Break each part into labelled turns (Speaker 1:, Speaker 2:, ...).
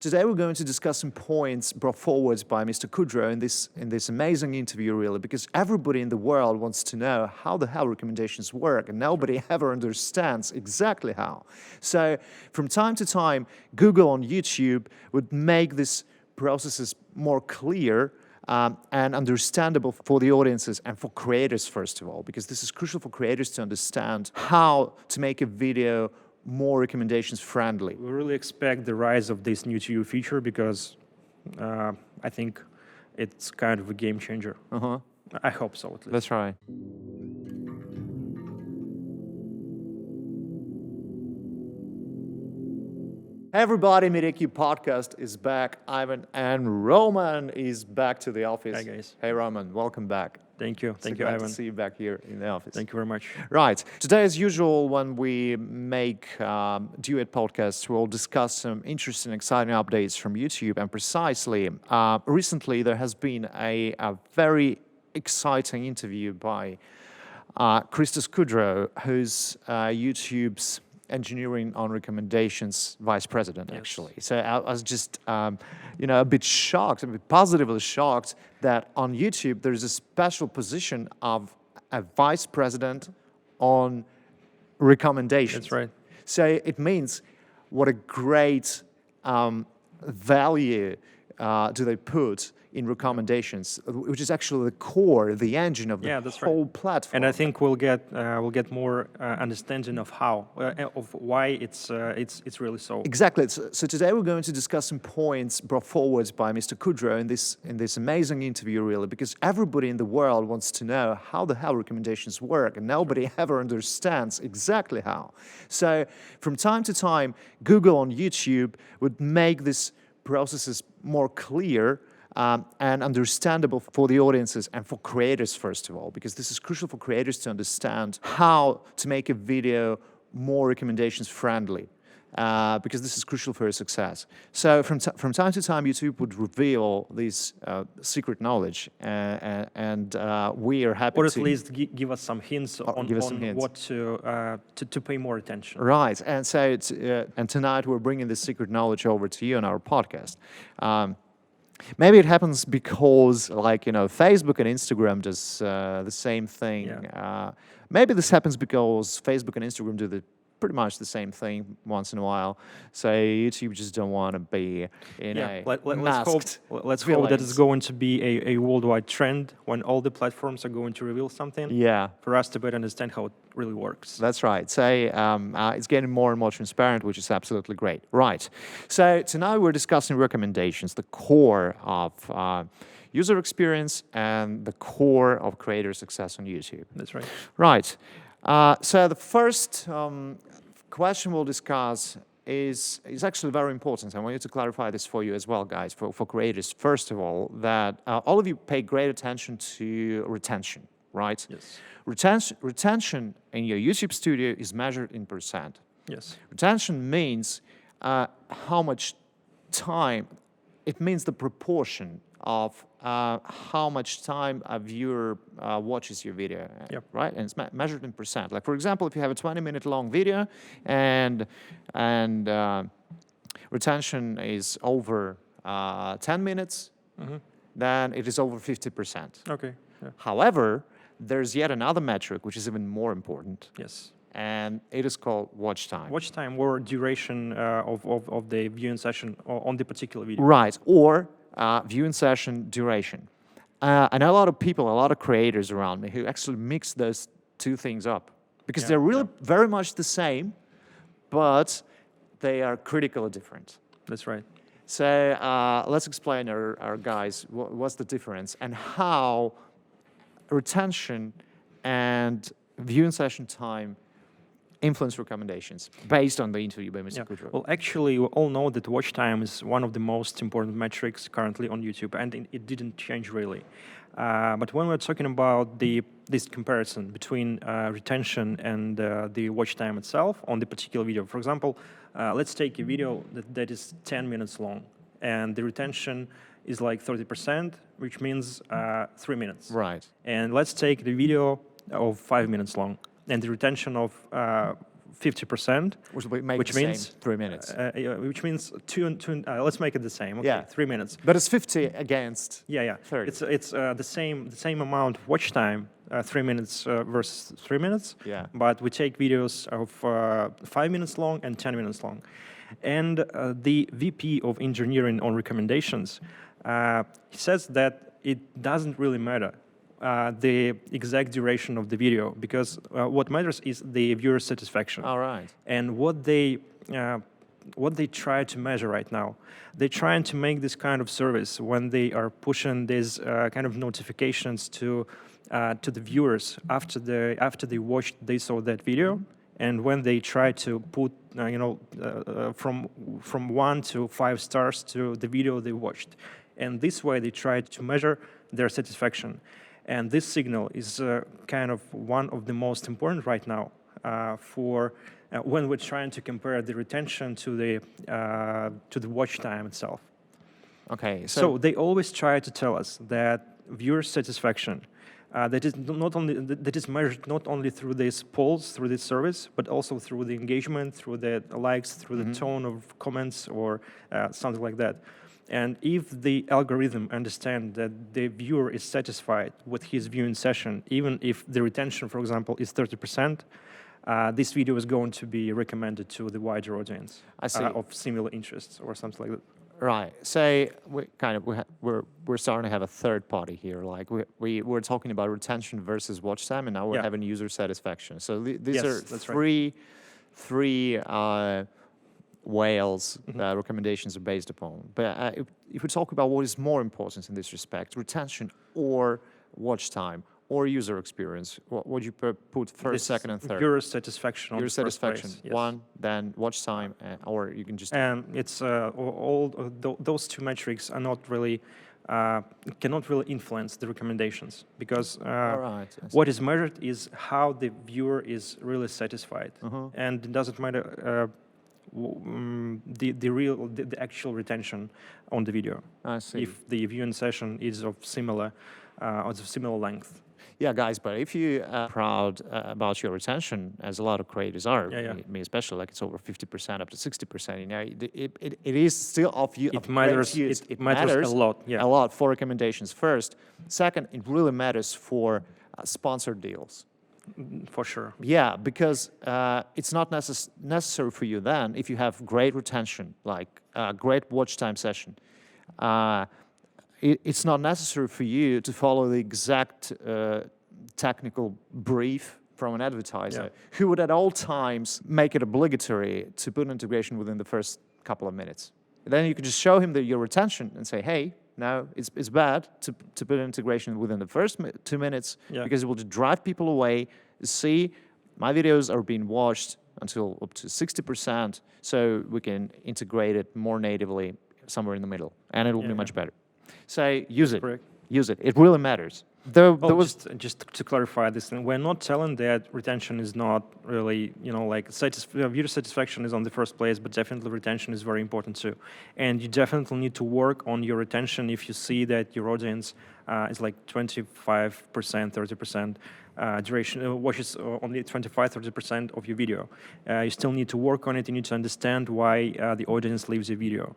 Speaker 1: Today we're going to discuss some points brought forward by Mr. Kudrow in this amazing interview, really, because everybody in the world wants to know how the hell recommendations work, and nobody ever understands exactly how. So from time to time, Google on YouTube would make these processes more clear and understandable for the audiences and for creators, first of all, because this is crucial for creators to understand how to make a video more recommendations friendly.
Speaker 2: We really expect the rise of this new to you feature because I think it's kind of a game changer. I hope so, at least.
Speaker 1: That's right. Hey everybody, mediacube podcast is back. Ivan and Roman is back to the office.
Speaker 2: Hi guys.
Speaker 1: Hey Roman, welcome back.
Speaker 2: Thank you. Thank you,
Speaker 1: glad
Speaker 2: Ivan.
Speaker 1: to see you back here in the office.
Speaker 2: Thank you very much.
Speaker 1: Right. Today, as usual, when we make duet podcasts, we'll discuss some interesting, exciting updates from YouTube. And precisely, recently there has been a very exciting interview by Christos Kudrow, who's YouTube's engineering on recommendations vice president, actually. So I was just, a bit shocked, a bit positively shocked that on YouTube there is a special position of a vice president on recommendations.
Speaker 2: That's right.
Speaker 1: So it means what a great value do they put in recommendations, which is actually the core, the engine of the whole platform.
Speaker 2: And I think we'll get more understanding of how, of why it's really so.
Speaker 1: Exactly. So today we're going to discuss some points brought forward by Mr. Kudrow in this amazing interview, really, because everybody in the world wants to know how the hell recommendations work, and nobody ever understands exactly how. So from time to time, Google on YouTube would make these processes more clear and understandable for the audiences and for creators, first of all, because this is crucial for creators to understand how to make a video more recommendations friendly, because this is crucial for your success. So from time to time, YouTube would reveal this secret knowledge, and we are happy to...
Speaker 2: Or at least give us some hints on what to pay more attention.
Speaker 1: Right, and so and tonight we're bringing this secret knowledge over to you on our podcast. Maybe it happens because, Facebook and Instagram does the same thing.
Speaker 2: Yeah.
Speaker 1: Maybe this happens because Facebook and Instagram do pretty much the same thing once in a while. So YouTube just don't want to be
Speaker 2: let's hope that it's going to be a worldwide trend when all the platforms are going to reveal something.
Speaker 1: Yeah.
Speaker 2: For us to better understand how it really works.
Speaker 1: That's right. So it's getting more and more transparent, which is absolutely great. Right. So tonight we're discussing recommendations, the core of user experience and the core of creator success on YouTube.
Speaker 2: That's right.
Speaker 1: Right. So the first question we'll discuss is actually very important. I want you to clarify this for you as well, guys, for creators. First of all, that all of you pay great attention to retention, right?
Speaker 2: Yes.
Speaker 1: Retention in your YouTube studio is measured in percent.
Speaker 2: Yes.
Speaker 1: Retention means how much time, it means the proportion of how much time a viewer watches your video, right? And it's measured in percent. Like, for example, if you have a 20-minute long video and retention is over 10 minutes, then it is over 50%.
Speaker 2: Okay. Yeah.
Speaker 1: However, there's yet another metric which is even more important.
Speaker 2: Yes.
Speaker 1: And it is called watch time.
Speaker 2: Watch time or duration of the viewing session on the particular video.
Speaker 1: Right, or viewing session duration. I know a lot of people, a lot of creators around me who actually mix those two things up because they're really very much the same, but they are critically different.
Speaker 2: That's right.
Speaker 1: So let's explain our guys what's the difference and how retention and viewing session time influence recommendations based on the interview by Mr. Kudrow.
Speaker 2: Well, actually, we all know that watch time is one of the most important metrics currently on YouTube, and it didn't change really. But when we're talking about this comparison between retention and the watch time itself on the particular video, for example, let's take a video that is 10 minutes long, and the retention is like 30%, which means 3 minutes.
Speaker 1: Right.
Speaker 2: And let's take the video of 5 minutes long, and the retention of 50%,
Speaker 1: which means 3 minutes.
Speaker 2: which means let's make it the same. Okay,
Speaker 1: Yeah.
Speaker 2: 3 minutes.
Speaker 1: But it's 50 against
Speaker 2: Yeah.
Speaker 1: 30.
Speaker 2: It's the same amount of watch time, 3 minutes versus 3 minutes.
Speaker 1: Yeah.
Speaker 2: But we take videos of 5 minutes long and 10 minutes long, and the VP of engineering on recommendations, he says that it doesn't really matter the exact duration of the video, because what matters is the viewer satisfaction.
Speaker 1: All right.
Speaker 2: And what they try to measure right now, they're trying to make this kind of service when they are pushing these kind of notifications to the viewers after they saw that video, and when they try to put from 1 to 5 stars to the video they watched, and this way they try to measure their satisfaction. And this signal is kind of one of the most important right now for when we're trying to compare the retention to the watch time itself.
Speaker 1: Okay.
Speaker 2: So they always try to tell us that viewer satisfaction that is measured not only through these polls, through this service, but also through the engagement, through the likes, through the tone of comments, or something like that. And if the algorithm understands that the viewer is satisfied with his viewing session, even if the retention, for example, is 30%, this video is going to be recommended to the wider audience of similar interests or something like that.
Speaker 1: Right. Say we're starting to have a third party here. Like we're talking about retention versus watch time, and now we're having user satisfaction. So these are three whales that recommendations are based upon. But if we talk about what is more important in this respect, retention or watch time or user experience, what would you put first, second, and third?
Speaker 2: Viewer satisfaction.
Speaker 1: Viewer satisfaction. Yes. One, then watch time, or you can just.
Speaker 2: And it's those two metrics are not really cannot really influence the recommendations, because what is measured is how the viewer is really satisfied, and it doesn't matter the actual retention on the video.
Speaker 1: I see.
Speaker 2: If the viewing session is of similar length.
Speaker 1: Yeah, guys, but if you are proud about your retention, as a lot of creators are, me especially, like it's over 50%, up to 60%, you know, it is still of you.
Speaker 2: It matters. It matters a lot. Yeah,
Speaker 1: a lot for recommendations. First, second, it really matters for sponsored deals.
Speaker 2: For sure.
Speaker 1: Yeah, because it's not necessary for you then, if you have great retention, like a great watch time session. It's not necessary for you to follow the exact technical brief from an advertiser who would at all times make it obligatory to put integration within the first couple of minutes. Then you can just show him your retention and say, hey, no, it's bad to put integration within the first 2 minutes because it will just drive people away. See, my videos are being watched until up to 60%, so we can integrate it more natively somewhere in the middle, and it will be much better. So use it.
Speaker 2: Correct.
Speaker 1: Use it. It really matters.
Speaker 2: Just to clarify this thing, we're not telling that retention is not really, like viewer satisfaction is on the first place, but definitely retention is very important too. And you definitely need to work on your retention if you see that your audience is like 25%, 30%. Duration watches only 25-30% of your video. You still need to work on it. You need to understand why the audience leaves your video.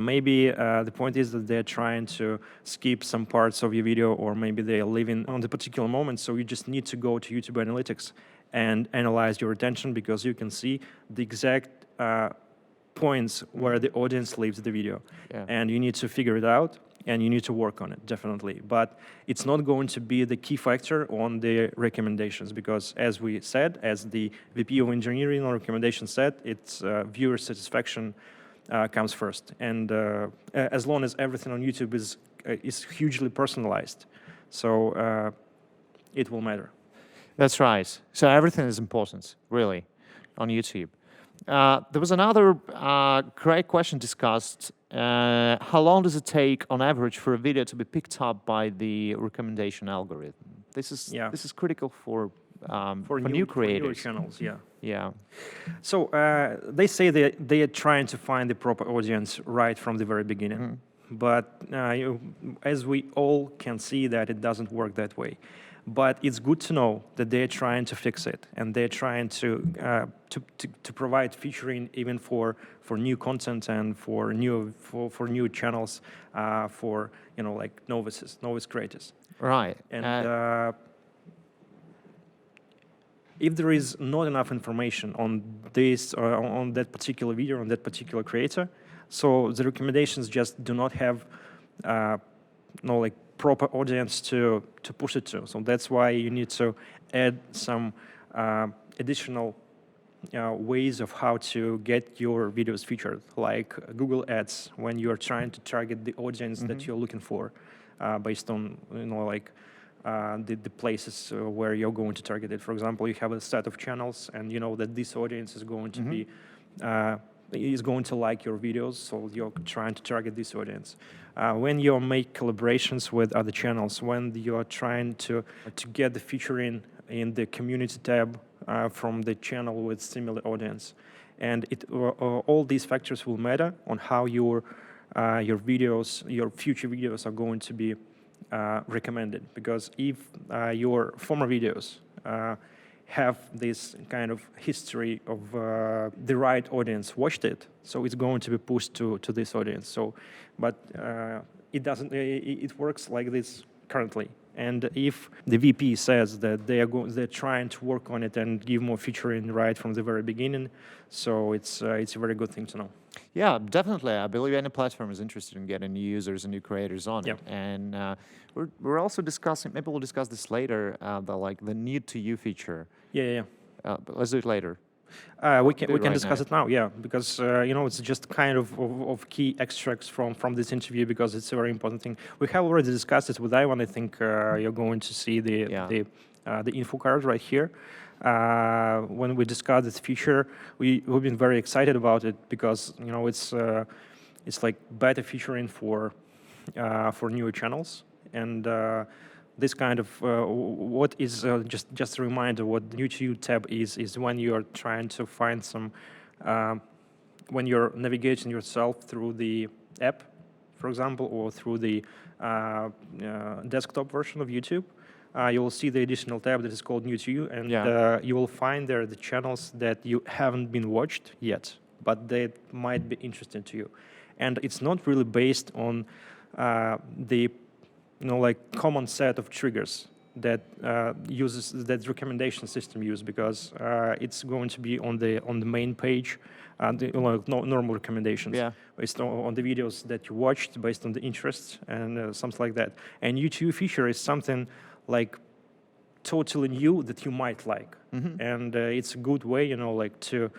Speaker 2: Maybe the point is that they're trying to skip some parts of your video, or maybe they're leaving on the particular moment. So you just need to go to YouTube Analytics and analyze your retention, because you can see the exact points where the audience leaves the video. And you need to figure it out. And you need to work on it, definitely. But it's not going to be the key factor on the recommendations, because as we said, as the VP of engineering on recommendations said, it's viewer satisfaction comes first. And as long as everything on YouTube is hugely personalized, so it will matter.
Speaker 1: That's right. So everything is important, really, on YouTube. There was another great question discussed. How long does it take, on average, for a video to be picked up by the recommendation algorithm? This is critical for new creators.
Speaker 2: For new channels,
Speaker 1: Yeah.
Speaker 2: So they say they are trying to find the proper audience right from the very beginning. But as we all can see, that it doesn't work that way. But it's good to know that they're trying to fix it, and they're trying to provide featuring even for new content and for new channels, for like novice creators.
Speaker 1: Right.
Speaker 2: And if there is not enough information on this or on that particular video, on that particular creator, so the recommendations just do not have like proper audience to push it to. So that's why you need to add some additional ways of how to get your videos featured, like Google Ads, when you're trying to target the audience that you're looking for, based on like the places where you're going to target it. For example, you have a set of channels, and you know that this audience is going to be is going to like your videos, so you're trying to target this audience. When you make collaborations with other channels, when you're trying to get the featuring in the community tab from the channel with similar audience, and all these factors will matter on how your videos, your future videos are going to be recommended. Because if your former videos have this kind of history of the right audience watched it, so it's going to be pushed to this audience. So, but it doesn't. It works like this currently. And if the VP says that they're trying to work on it and give more featuring right from the very beginning, so it's a very good thing to know.
Speaker 1: Yeah, definitely. I believe any platform is interested in getting new users and new creators on
Speaker 2: Yep.
Speaker 1: it. And we're also discussing. Maybe we'll discuss this later. The need to you feature.
Speaker 2: Yeah.
Speaker 1: But let's do it later.
Speaker 2: We can
Speaker 1: right
Speaker 2: discuss
Speaker 1: now.
Speaker 2: it now, yeah, because it's just kind of key extracts from this interview, because it's a very important thing. We have already discussed it with Ivan. I think you're going to see the info card right here. When we discussed this feature, we've been very excited about it, because it's like better featuring for newer channels. And this kind of what is just a reminder, what the YouTube tab is when you're trying to find some when you're navigating yourself through the app, for example, or through the desktop version of YouTube. You will see the additional tab that is called New to You, and you will find there the channels that you haven't been watched yet, but that might be interesting to you. And it's not really based on the like common set of triggers that that recommendation system use, because it's going to be on the main page, normal recommendations based on the videos that you watched, based on the interests and something like that. And YouTube feature is something like totally new that you might like, and it's a good way, like to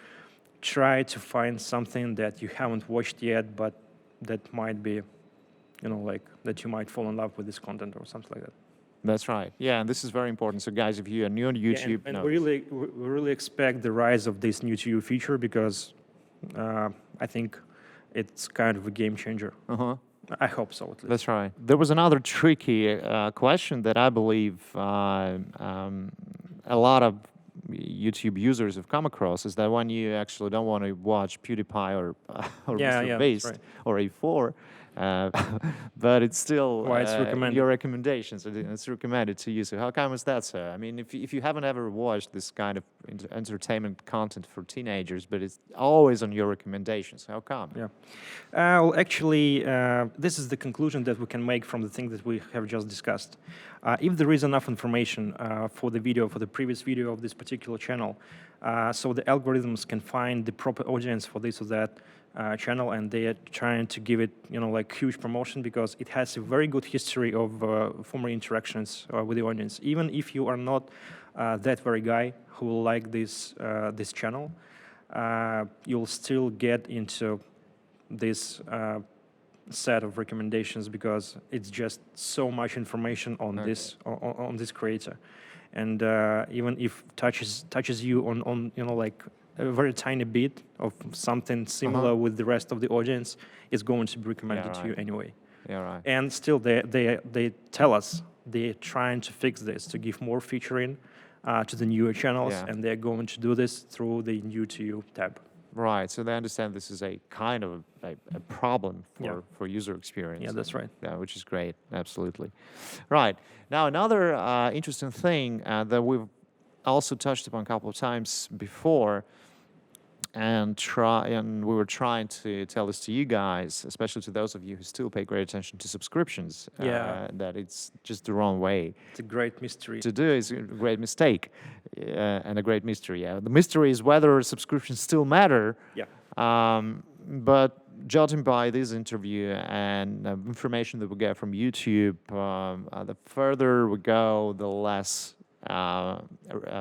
Speaker 2: try to find something that you haven't watched yet, but that might be, like that you might fall in love with this content or something like that.
Speaker 1: That's right. Yeah, and this is very important. So, guys, if you are new on YouTube,
Speaker 2: and we really expect the rise of this new to you feature, because I think it's kind of a game changer. I hope so, at least.
Speaker 1: That's right. There was another tricky question that I believe a lot of YouTube users have come across, is that when you actually don't want to watch PewDiePie or Mr. Beast or A4, but it's still your recommendations. It's recommended to you. So how come is that, sir? I mean, if you haven't ever watched this kind of entertainment content for teenagers, but it's always on your recommendations, how come?
Speaker 2: Yeah. Well, actually, this is the conclusion that we can make from the thing that we have just discussed. If there is enough information for the previous video of this particular channel, so the algorithms can find the proper audience for this or that channel, and they are trying to give it, like huge promotion, because it has a very good history of former interactions with the audience. Even if you are not that very guy who will like this channel, you'll still get into this set of recommendations, because it's just so much information on this creator, and even if touches you on like a very tiny bit of something similar with the rest of the audience, is going to be recommended to you anyway.
Speaker 1: Yeah, right.
Speaker 2: And still, they tell us they're trying to fix this, to give more featuring to the newer channels, and they're going to do this through the New to You tab.
Speaker 1: Right. So they understand this is a kind of a problem for user experience.
Speaker 2: Yeah, that's right.
Speaker 1: Yeah, which is great. Absolutely. Right. Now, another interesting thing that we've also touched upon a couple of times before, and we were trying to tell this to you guys, especially to those of you who still pay great attention to subscriptions, that it's just the wrong way
Speaker 2: It's a great mystery
Speaker 1: to do. Is a great mistake and a great mystery. Yeah, the mystery is whether subscriptions still matter.
Speaker 2: Yeah.
Speaker 1: But judging by this interview and information that we get from YouTube, the further we go, the less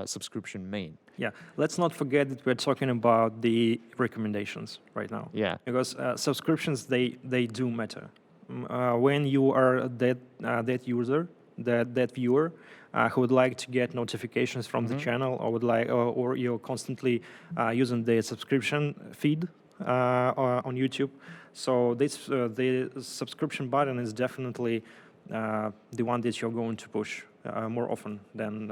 Speaker 1: subscription mean.
Speaker 2: Yeah, let's not forget that we're talking about the recommendations right now.
Speaker 1: Yeah.
Speaker 2: Because subscriptions, they do matter. When you are that user, that viewer who would like to get notifications from the channel, or you're constantly using the subscription feed on YouTube, so the subscription button is definitely the one that you're going to push more often than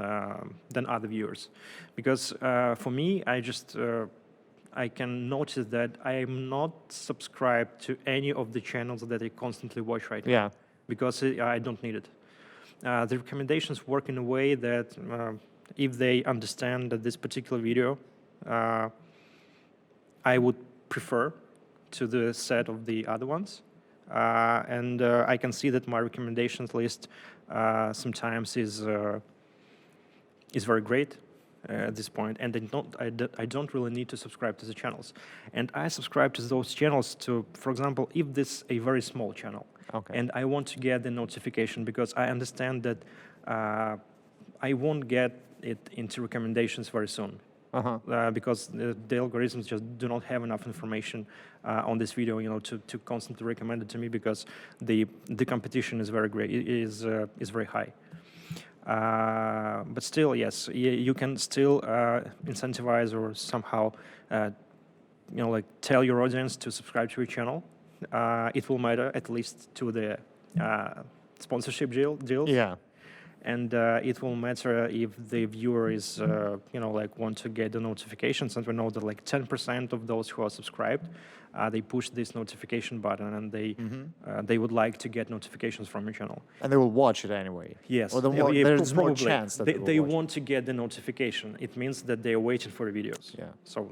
Speaker 2: other viewers, because for me, I can notice that I am not subscribed to any of the channels that I constantly watch right now.
Speaker 1: Yeah.
Speaker 2: Because I don't need it. The recommendations work in a way that if they understand that this particular video I would prefer to the set of the other ones, and I can see that my recommendations list sometimes is very great at this point, and I don't really need to subscribe to the channels. And I subscribe to those channels to, for example, if this is a very small channel, and I want to get the notification because I understand that I won't get it into recommendations very soon. Because the algorithms just do not have enough information on this video, to constantly recommend it to me, because the competition is very great, is very high. But still, yes, you can still incentivize or somehow, tell your audience to subscribe to your channel. It will matter, at least to the sponsorship deals.
Speaker 1: Yeah.
Speaker 2: And it will matter if the viewer is, want to get the notifications. And we know that 10% of those who are subscribed, they push this notification button, and they would like to get notifications from your channel.
Speaker 1: And they will watch it anyway.
Speaker 2: Yes.
Speaker 1: Or there's more chance that
Speaker 2: they want to get the notification. It means that they're waiting for the videos.
Speaker 1: Yeah.
Speaker 2: So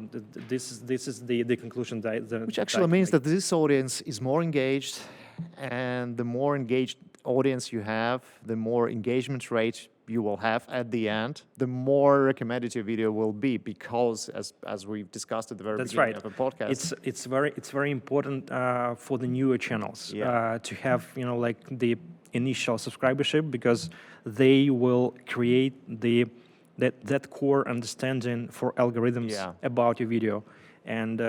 Speaker 2: this is the conclusion
Speaker 1: which actually means that this audience is more engaged, and the more engaged audience you have, the more engagement rate you will have at the end, the more recommended your video will be, because as we've discussed at the very beginning of the podcast,
Speaker 2: it's very important for the newer channels to have the initial subscribership, because they will create that core understanding for algorithms about your video. And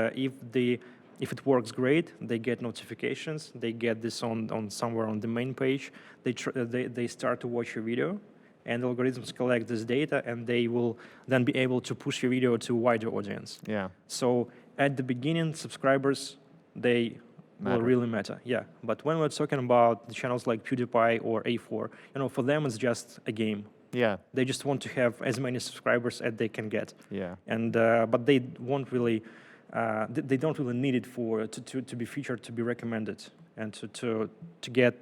Speaker 2: if it works great, they get notifications. They get this on somewhere on the main page. They start to watch your video, and algorithms collect this data, and they will then be able to push your video to a wider audience.
Speaker 1: Yeah.
Speaker 2: So at the beginning, subscribers, they will really matter. Yeah. But when we're talking about the channels like PewDiePie or A4, for them it's just a game.
Speaker 1: Yeah.
Speaker 2: They just want to have as many subscribers as they can get.
Speaker 1: Yeah.
Speaker 2: And but they won't really. They don't really need it to be featured, to be recommended, and to get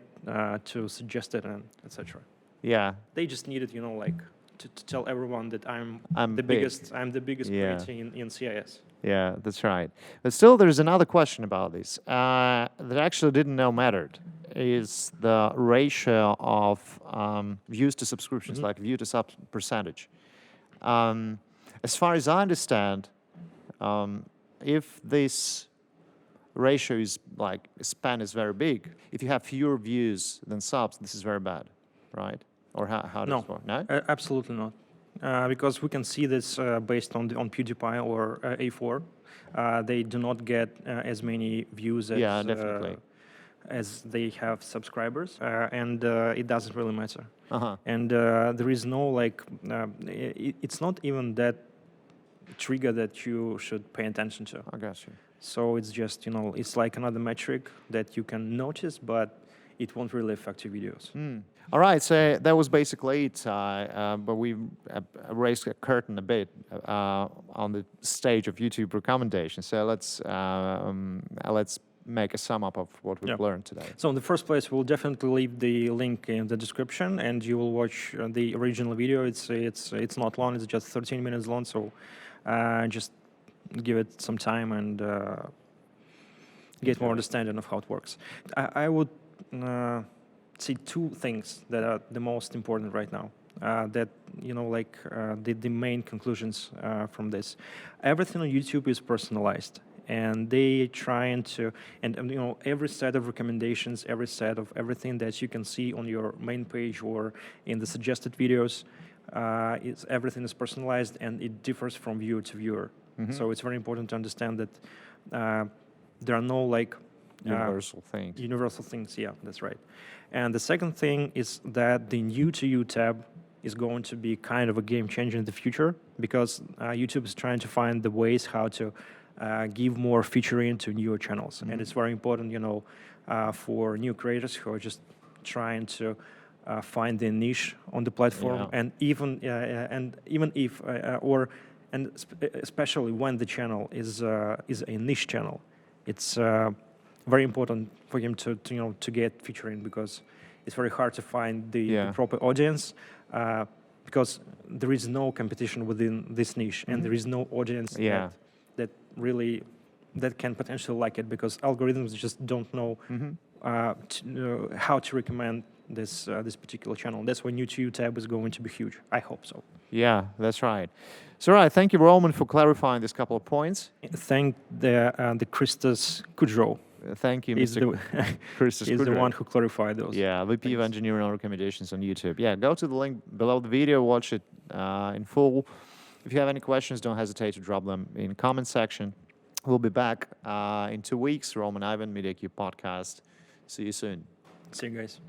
Speaker 2: to suggested and etc.
Speaker 1: Yeah.
Speaker 2: They just need it, to tell everyone that I'm the
Speaker 1: big.
Speaker 2: biggest community in CIS.
Speaker 1: Yeah, that's right. But still, there's another question about this that I actually didn't know mattered. Is the ratio of views to subscriptions, like view to sub percentage. As far as I understand, if this ratio is span is very big, if you have fewer views than subs, this is very bad, right? Or how does it work? No,
Speaker 2: absolutely not. Because we can see this based on PewDiePie or A4. They do not get as many views as
Speaker 1: definitely.
Speaker 2: As they have subscribers, and it doesn't really matter. And there is no it's not even that trigger that you should pay attention to.
Speaker 1: I got you.
Speaker 2: So it's just it's like another metric that you can notice, but it won't really affect your videos.
Speaker 1: All right, so that was basically it. But we raised a curtain a bit on the stage of YouTube recommendations. So let's make a sum up of what we've learned today.
Speaker 2: So in the first place, we'll definitely leave the link in the description, and you will watch the original video. It's not long; it's just 13 minutes long. So just give it some time and get more understanding of how it works. I would see two things that are the most important right now. That the main conclusions from this. Everything on YouTube is personalized, and they trying to and every set of recommendations, every set of everything that you can see on your main page or in the suggested videos, everything is personalized and it differs from viewer to viewer. So it's very important to understand that there are no
Speaker 1: Universal things.
Speaker 2: Universal things, yeah, that's right. And the second thing is that the New to You tab is going to be kind of a game changer in the future, because YouTube is trying to find the ways how to give more featuring to newer channels. And it's very important, for new creators who are just trying to find their niche on the platform. And even if especially when the channel is a niche channel, it's very important for him to get featuring, because it's very hard to find the proper audience, because there is no competition within this niche, and there is no audience that really can potentially like it, because algorithms just don't know how to recommend this particular channel. That's why New to You tab is going to be huge. I hope so.
Speaker 1: Yeah, that's right. So, right, thank you, Roman, for clarifying this couple of points.
Speaker 2: Thank the Christos Kudrow.
Speaker 1: Thank you, Mr. Christos
Speaker 2: He's the one who clarified those.
Speaker 1: Yeah, VP of Engineering and Recommendations on YouTube. Yeah, go to the link below the video, watch it in full. If you have any questions, don't hesitate to drop them in the comment section. We'll be back in 2 weeks. Roman Ivan, mediacube podcast. See you soon.
Speaker 2: See you guys.